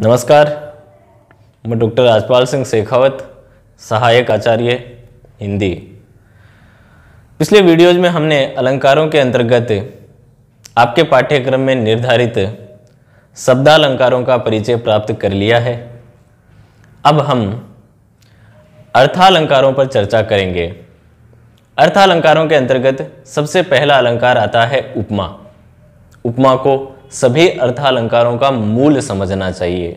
नमस्कार, मैं डॉक्टर राजपाल सिंह शेखावत, सहायक आचार्य हिंदी। पिछले वीडियोज में हमने अलंकारों के अंतर्गत आपके पाठ्यक्रम में निर्धारित शब्दालंकारों का परिचय प्राप्त कर लिया है। अब हम अर्थालंकारों पर चर्चा करेंगे। अर्थालंकारों के अंतर्गत सबसे पहला अलंकार आता है उपमा। उपमा को सभी अर्थालंकारों का मूल समझना चाहिए।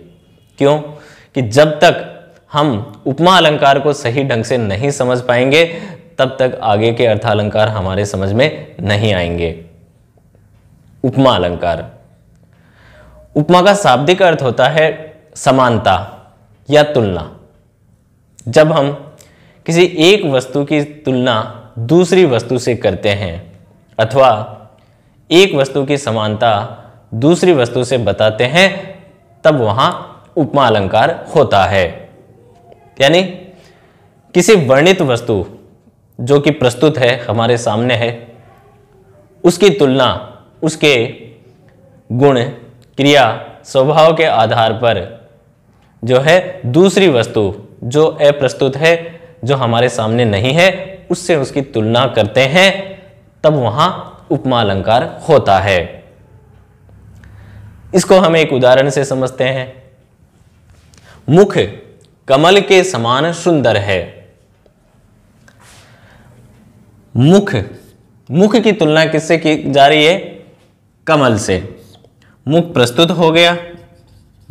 क्यों? कि जब तक हम उपमा अलंकार को सही ढंग से नहीं समझ पाएंगे तब तक आगे के अर्थालंकार हमारे समझ में नहीं आएंगे। उपमा अलंकार, उपमा का शाब्दिक अर्थ होता है समानता या तुलना। जब हम किसी एक वस्तु की तुलना दूसरी वस्तु से करते हैं अथवा एक वस्तु की समानता दूसरी वस्तु से बताते हैं तब वहां उपमा अलंकार होता है। यानी किसी वर्णित वस्तु जो कि प्रस्तुत है, हमारे सामने है, उसकी तुलना उसके गुण, क्रिया, स्वभाव के आधार पर जो है दूसरी वस्तु जो अप्रस्तुत है, जो हमारे सामने नहीं है, उससे उसकी तुलना करते हैं, तब वहां उपमा अलंकार होता है। इसको हम एक उदाहरण से समझते हैं। मुख कमल के समान सुंदर है। मुख की तुलना किससे की जा रही है? कमल से। मुख प्रस्तुत हो गया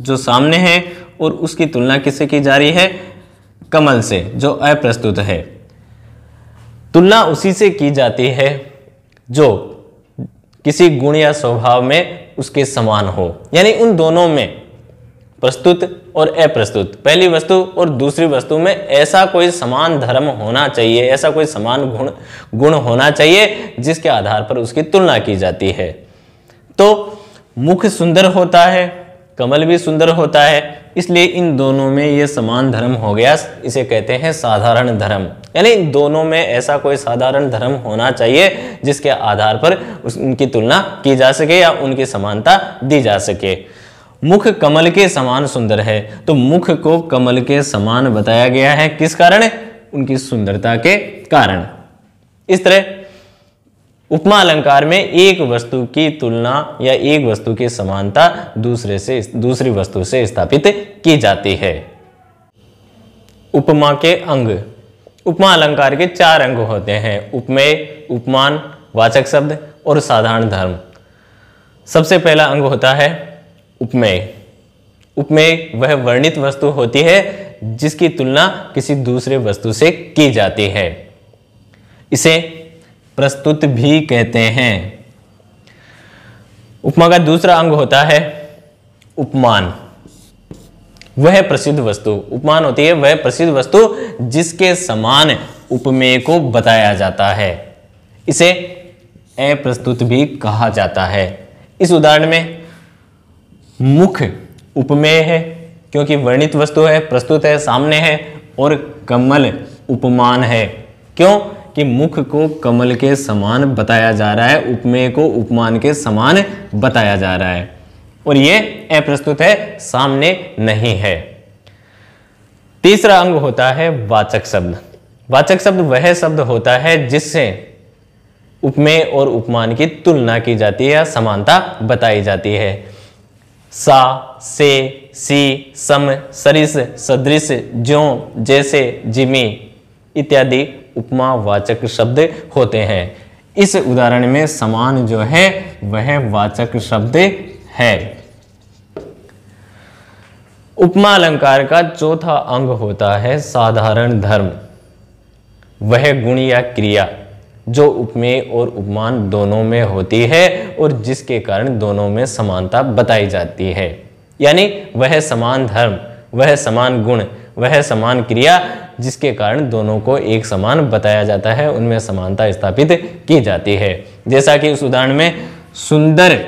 जो सामने है और उसकी तुलना किससे की जा रही है? कमल से जो अप्रस्तुत है। तुलना उसी से की जाती है जो किसी गुण या स्वभाव में उसके समान हो। यानी उन दोनों में, प्रस्तुत और अप्रस्तुत, पहली वस्तु और दूसरी वस्तु में ऐसा कोई समान धर्म होना चाहिए, ऐसा कोई समान गुण होना चाहिए जिसके आधार पर उसकी तुलना की जाती है। तो मुख सुंदर होता है, कमल भी सुंदर होता है, इसलिए इन दोनों में ये समान धर्म हो गया। इसे कहते हैं साधारण धर्म। यानी इन दोनों में ऐसा कोई साधारण धर्म होना चाहिए जिसके आधार पर उनकी तुलना की जा सके या उनकी समानता दी जा सके। मुख कमल के समान सुंदर है, तो मुख को कमल के समान बताया गया है। किस कारण? उनकी सुंदरता के कारण। इस तरह उपमा अलंकार में एक वस्तु की तुलना या एक वस्तु की समानता दूसरी वस्तु से स्थापित की जाती है। उपमा के अंग। उपमा अलंकार के 4 अंग होते हैं: उपमेय, उपमान, वाचक शब्द और साधारण धर्म। सबसे पहला अंग होता है उपमेय। उपमेय वह वर्णित वस्तु होती है जिसकी तुलना किसी दूसरे वस्तु से की जाती है। इसे प्रस्तुत भी कहते हैं। उपमा का दूसरा अंग होता है उपमान। वह प्रसिद्ध वस्तु, उपमान होती है वह प्रसिद्ध वस्तु जिसके समान उपमेय को बताया जाता है। इसे अप्रस्तुत भी कहा जाता है। इस उदाहरण में मुख उपमेय है क्योंकि वर्णित वस्तु है, प्रस्तुत है, सामने है, और कमल उपमान है। क्यों? कि मुख को कमल के समान बताया जा रहा है, उपमेय को उपमान के समान बताया जा रहा है, और ये अप्रस्तुत है, सामने नहीं है। तीसरा अंग होता है वाचक शब्द। वाचक शब्द वह शब्द होता है जिससे उपमेय और उपमान की तुलना की जाती है या समानता बताई जाती है। सा, से, सी, सम, सरिस, सदृश, ज्यों, जैसे, जिमी इत्यादि उपमावाचक शब्द होते हैं। इस उदाहरण में समान जो है वह वाचक शब्द है। उपमा अलंकार का चौथा अंग होता है साधारण धर्म। वह गुण या क्रिया जो उपमेय और उपमान दोनों में होती है और जिसके कारण दोनों में समानता बताई जाती है। यानी वह समान धर्म, वह समान गुण, वह समान क्रिया जिसके कारण दोनों को एक समान बताया जाता है, उनमें समानता स्थापित की जाती है। जैसा कि उस उदाहरण में सुंदर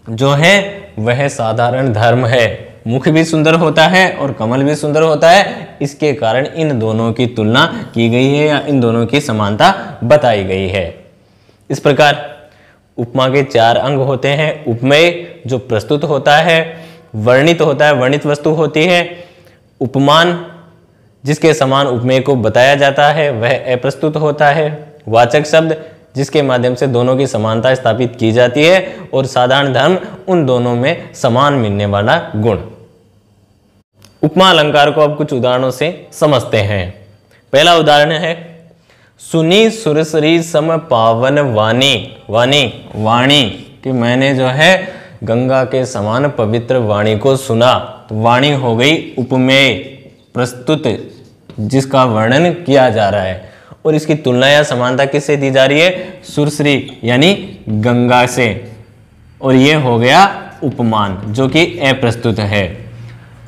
जो है वह साधारण धर्म है। मुख भी सुंदर होता है और कमल भी सुंदर होता है, इसके कारण इन दोनों की तुलना की गई है या इन दोनों की समानता बताई गई है। इस प्रकार उपमा के 4 अंग होते हैं। उपमेय जो प्रस्तुत होता है, वर्णित होता है, वर्णित वस्तु होती है। उपमान जिसके समान उपमेय को बताया जाता है वह अप्रस्तुत होता है। वाचक शब्द जिसके माध्यम से दोनों की समानता स्थापित की जाती है। और साधारण धर्म उन दोनों में समान मिलने वाला गुण। उपमा अलंकार को अब कुछ उदाहरणों से समझते हैं। पहला उदाहरण है, सुनी सुरसरी सम पावन वाणी। वाणी कि मैंने जो है गंगा के समान पवित्र वाणी को सुना। तो वाणी हो गई उपमेय, प्रस्तुत, जिसका वर्णन किया जा रहा है। और इसकी तुलना या समानता किससे दी जा रही है? सुरसरी यानी गंगा से। और ये हो गया उपमान जो कि अप्रस्तुत है।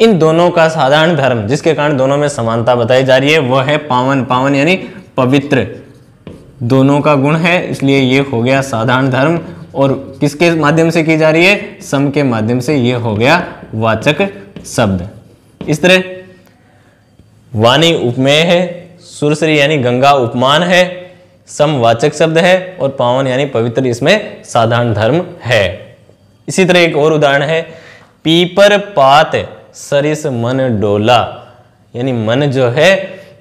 इन दोनों का साधारण धर्म जिसके कारण दोनों में समानता बताई जा रही है वह है पावन। पावन यानी पवित्र, दोनों का गुण है, इसलिए ये हो गया साधारण धर्म। और किसके माध्यम से की जा रही है? सम के माध्यम से। ये हो गया वाचक शब्द। इस तरह वाणी उपमेय है, सुरसरी यानी गंगा उपमान है, सम वाचक शब्द है और पावन यानी पवित्र इसमें साधारण धर्म है। इसी तरह एक और उदाहरण है, पीपर पात सरिस मन डोला। यानी मन जो है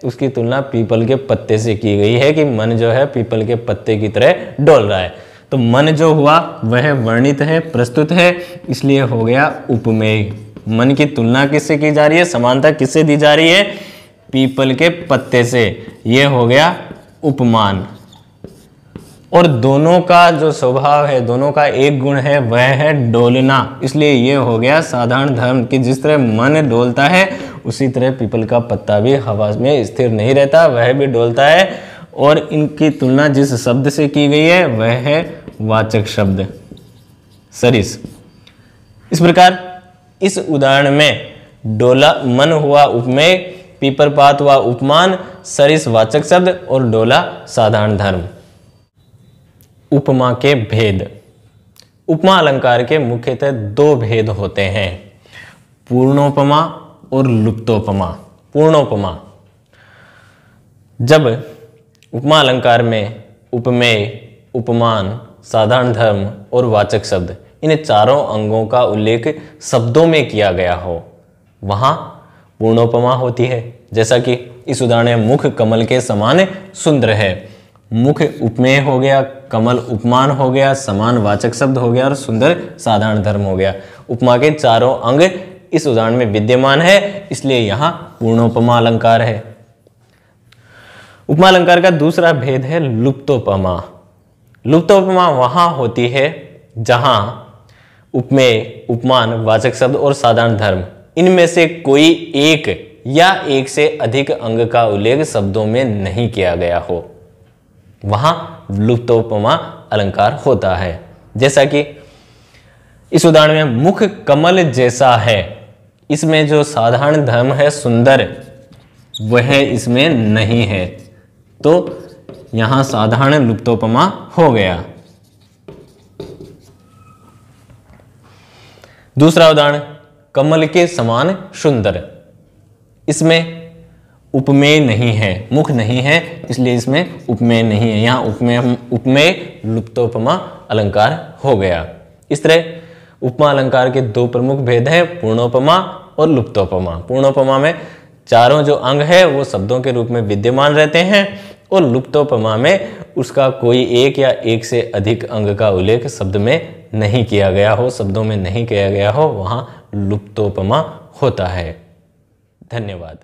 उसकी तुलना पीपल के पत्ते से की गई है कि मन जो है पीपल के पत्ते की तरह डोल रहा है। तो मन जो हुआ वह वर्णित है, प्रस्तुत है, इसलिए हो गया उपमेय। मन की तुलना किससे की जा रही है? समानता किससे दी जा रही है? पीपल के पत्ते से। यह हो गया उपमान। और दोनों का जो स्वभाव है, दोनों का एक गुण है, वह है डोलना, इसलिए यह हो गया साधारण धर्म कि जिस तरह मन डोलता है उसी तरह पीपल का पत्ता भी हवा में स्थिर नहीं रहता, वह भी डोलता है। और इनकी तुलना जिस शब्द से की गई है वह है वाचक शब्द सरिस। इस प्रकार इस उदाहरण में डोला मन हुआ उपमेय, पीपरपात हुआ उपमान, सरिस वाचक शब्द और डोला साधारण धर्म। उपमा के भेद। उपमा अलंकार के मुख्यतः दो भेद होते हैं, पूर्णोपमा और लुप्तोपमा। पूर्णोपमा, जब उपमा अलंकार में उपमेय, उपमान, साधारण धर्म और वाचक शब्द इन चारों अंगों का उल्लेख शब्दों में किया गया हो वहां पूर्णोपमा होती है। जैसा कि इस उदाहरण में मुख कमल के समान सुंदर है। मुख उपमेय हो गया, कमल उपमान हो गया, समान वाचक शब्द हो गया और सुंदर साधारण धर्म हो गया। उपमा के चारों अंग इस उदाहरण में विद्यमान है, इसलिए यहां पूर्णोपमा अलंकार है। उपमा अलंकार का दूसरा भेद है लुप्तोपमा। लुप्तोपमा वहां होती है जहां उपमेय, उपमान, वाचक शब्द और साधारण धर्म इनमें से कोई एक या एक से अधिक अंग का उल्लेख शब्दों में नहीं किया गया हो, वहां लुप्तोपमा अलंकार होता है। जैसा कि इस उदाहरण में मुख कमल जैसा है, इसमें जो साधारण धर्म है सुंदर, वह इसमें नहीं है, तो यहां साधारण लुप्तोपमा हो गया। दूसरा उदाहरण कमल के समान सुंदर, इसमें उपमेय नहीं है, मुख नहीं है, इसलिए इसमें उपमेय नहीं है। यहाँ उपमेय लुप्तोपमा अलंकार हो गया। इस तरह उपमा अलंकार के दो प्रमुख भेद हैं, पूर्णोपमा और लुप्तोपमा। पूर्णोपमा में चारों जो अंग है वो शब्दों के रूप में विद्यमान रहते हैं और लुप्तोपमा में उसका कोई एक या एक से अधिक अंग का उल्लेख शब्द में नहीं किया गया हो, शब्दों में नहीं किया गया हो, वहाँ लुप्तोपमा होता है। धन्यवाद।